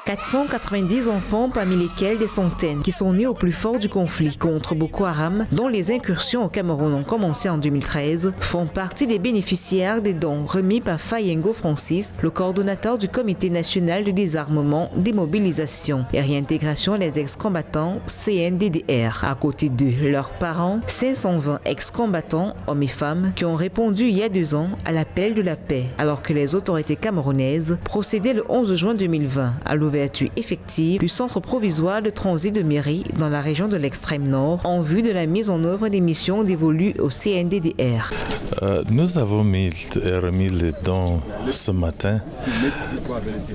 490 enfants, parmi lesquels des centaines qui sont nés au plus fort du conflit contre Boko Haram, dont les incursions au Cameroun ont commencé en 2013, font partie des bénéficiaires des dons remis par Fayengo Francis, le coordonnateur du Comité national de désarmement, démobilisation et réintégration des ex-combattants CNDDR. À côté d'eux, leurs parents, 520 ex-combattants, hommes et femmes, qui ont répondu il y a 2 ans à l'appel de la paix, alors que les autorités camerounaises procédaient le 11 juin 2020 à l'ouverture effective du centre provisoire de transit de Méry dans la région de l'extrême nord en vue de la mise en œuvre des missions dévolues au CNDDR. Nous avons remis les dons ce matin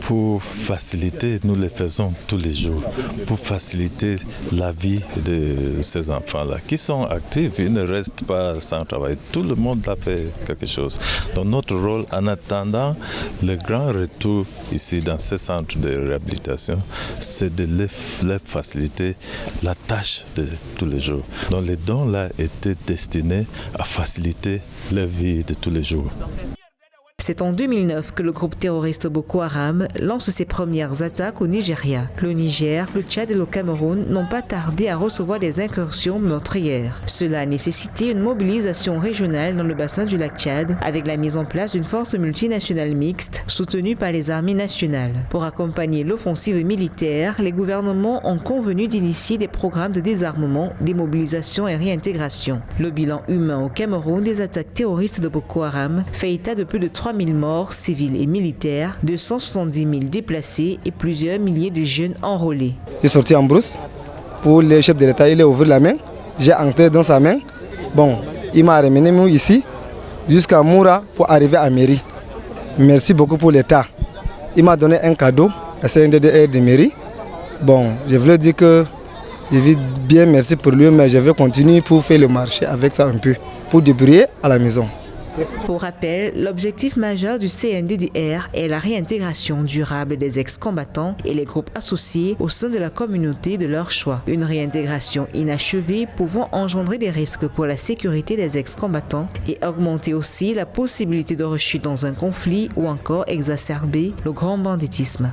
pour faciliter, nous les faisons tous les jours, pour faciliter la vie de ces enfants-là qui sont actifs, ils ne restent pas sans travail. Tout le monde a fait quelque chose. Donc notre rôle, en attendant le grand retour ici dans ce centre de réhabilitation, c'est de les faciliter la tâche de tous les jours. Donc les dons-là étaient destinés à faciliter la vie de tous les jours. C'est en 2009 que le groupe terroriste Boko Haram lance ses premières attaques au Nigeria. Le Niger, le Tchad et le Cameroun n'ont pas tardé à recevoir des incursions meurtrières. Cela a nécessité une mobilisation régionale dans le bassin du lac Tchad avec la mise en place d'une force multinationale mixte soutenue par les armées nationales. Pour accompagner l'offensive militaire, les gouvernements ont convenu d'initier des programmes de désarmement, démobilisation et réintégration. Le bilan humain au Cameroun des attaques terroristes de Boko Haram fait état de plus de 3 000 morts civils et militaires, 270 000 déplacés et plusieurs milliers de jeunes enrôlés. Je suis sorti en brousse pour le chef de l'État, il a ouvert la main, j'ai entré dans sa main. Bon, il m'a ramené ici jusqu'à Moura pour arriver à Méry. Merci beaucoup pour l'État. Il m'a donné un cadeau à CNDDR de Méry. Bon, je voulais dire que je vis bien, merci pour lui, mais je vais continuer pour faire le marché avec ça un peu, pour débrouiller à la maison. Pour rappel, l'objectif majeur du CNDDR est la réintégration durable des ex-combattants et les groupes associés au sein de la communauté de leur choix. Une réintégration inachevée pouvant engendrer des risques pour la sécurité des ex-combattants et augmenter aussi la possibilité de rechute dans un conflit ou encore exacerber le grand banditisme.